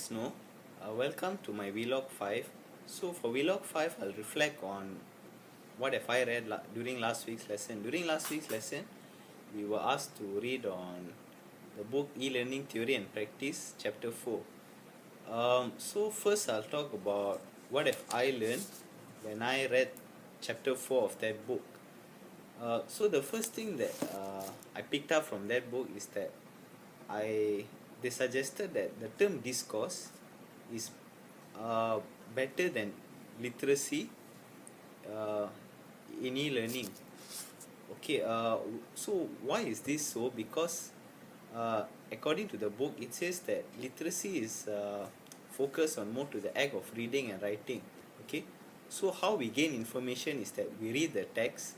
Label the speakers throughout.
Speaker 1: Vishnu. Welcome to my Vlog 5. So for Vlog 5, I'll reflect on what have I read during last week's lesson. During last week's lesson, we were asked to read on the book E-Learning Theory and Practice, Chapter 4. So first I'll talk about what have I learned when I read Chapter 4 of that book. So the first thing that I picked up from that book is that they suggested that the term discourse is better than literacy uh, in e-learning. Okay, so why is this so? Because according to the book, it says that literacy is focused on more to the act of reading and writing. Okay, so how we gain information is that we read the text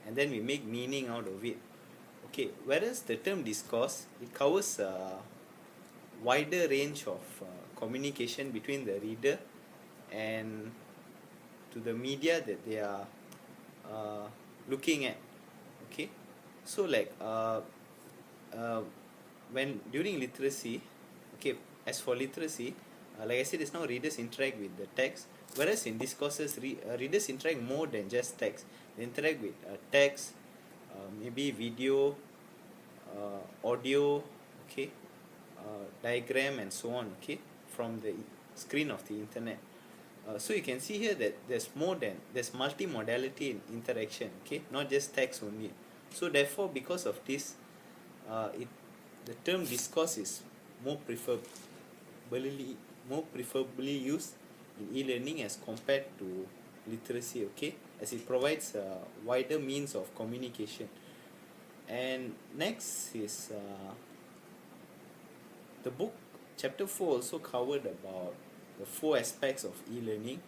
Speaker 1: and then we make meaning out of it. Okay, whereas the term discourse, it covers a wider range of communication between the reader and to the media that they are looking at. Okay, so like when during literacy, okay, as for literacy, like I said, it's now readers interact with the text, whereas in discourses, readers interact more than just text. They interact with text, maybe video, audio, okay, diagram and so on, okay, from the screen of the internet. So you can see here that there's multimodality in interaction, okay, not just text only. So therefore, because of this, the term discourse is more preferably used in e-learning as compared to literacy, okay, as it provides a wider means of communication. And next is the book chapter 4 also covered about the 4 aspects of e-learning,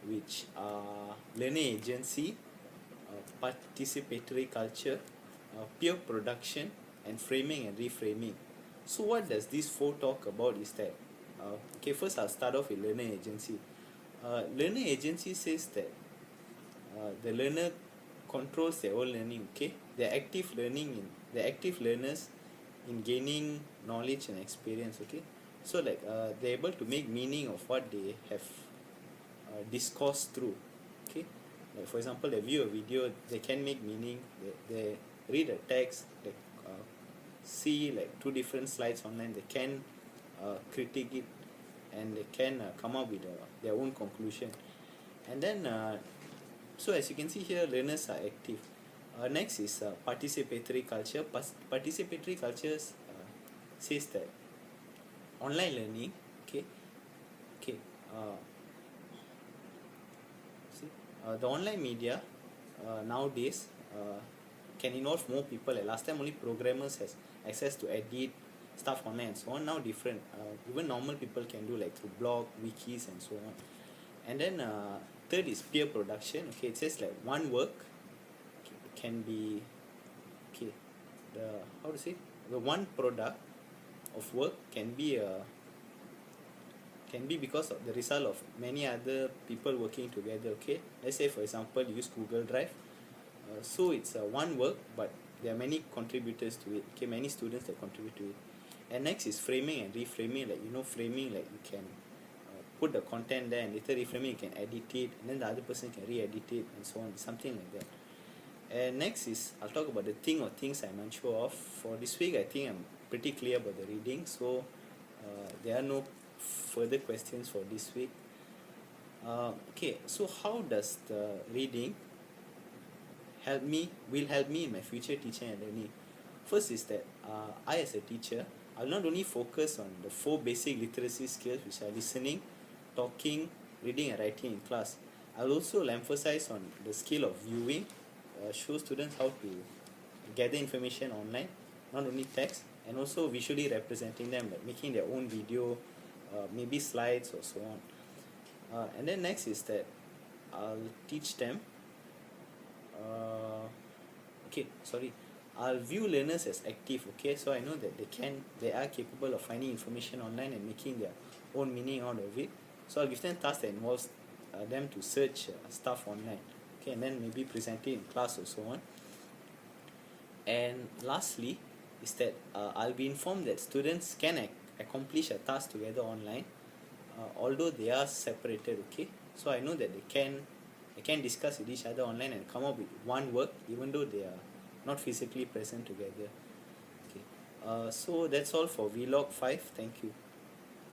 Speaker 1: which are learning agency, participatory culture, peer production, and framing and reframing. So what does these 4 talk about is that, okay, first I'll start off with learning agency. Learning agency says that the learner controls their own learning, okay? They're active learners in gaining knowledge and experience, okay? So like they're able to make meaning of what they have discoursed through, okay? Like for example, they view a video, they can make meaning. They read a text, they see like 2 different slides online, they can critique it, and they can come up with their own conclusion. And then so as you can see here, learners are active. Next is participatory culture. Participatory culture says that online learning, okay, okay, see, the online media nowadays can involve more people. Like last time, only programmers has access to edit stuff online and so on. Now different. Even normal people can do like through blog, wikis, and so on. And then third is peer production. Okay, it says like one work can be, okay, the one product of work can be because of the result of many other people working together. Okay, let's say for example you use Google Drive, so it's one work, but there are many contributors to it, okay, many students that contribute to it. And next is framing and reframing. Like framing, like you can put the content there, and later reframing you can edit it, and then the other person can re-edit it, and so on, something like that. And next is I'll talk about the thing or things I'm unsure of. For this week, I think I'm pretty clear about the reading, so there are no further questions for this week. Okay, so how does the reading will help me in my future teaching and learning? First is that I, as a teacher, I'll not only focus on the 4 basic literacy skills, which are listening, talking, reading and writing in class. I'll also emphasize on the skill of viewing, show students how to gather information online, not only text, and also visually representing them, like making their own video, maybe slides or so on. And then next is that I'll teach them I'll view learners as active, okay? So I know that they are capable of finding information online and making their own meaning out of it. So I'll give them tasks that involves them to search stuff online, okay, and then maybe present it in class or so on. And lastly is that I'll be informed that students can accomplish a task together online, although they are separated, okay, so I know that they can discuss with each other online and come up with one work even though they are not physically present together. Okay, so that's all for vlog 5. Thank you.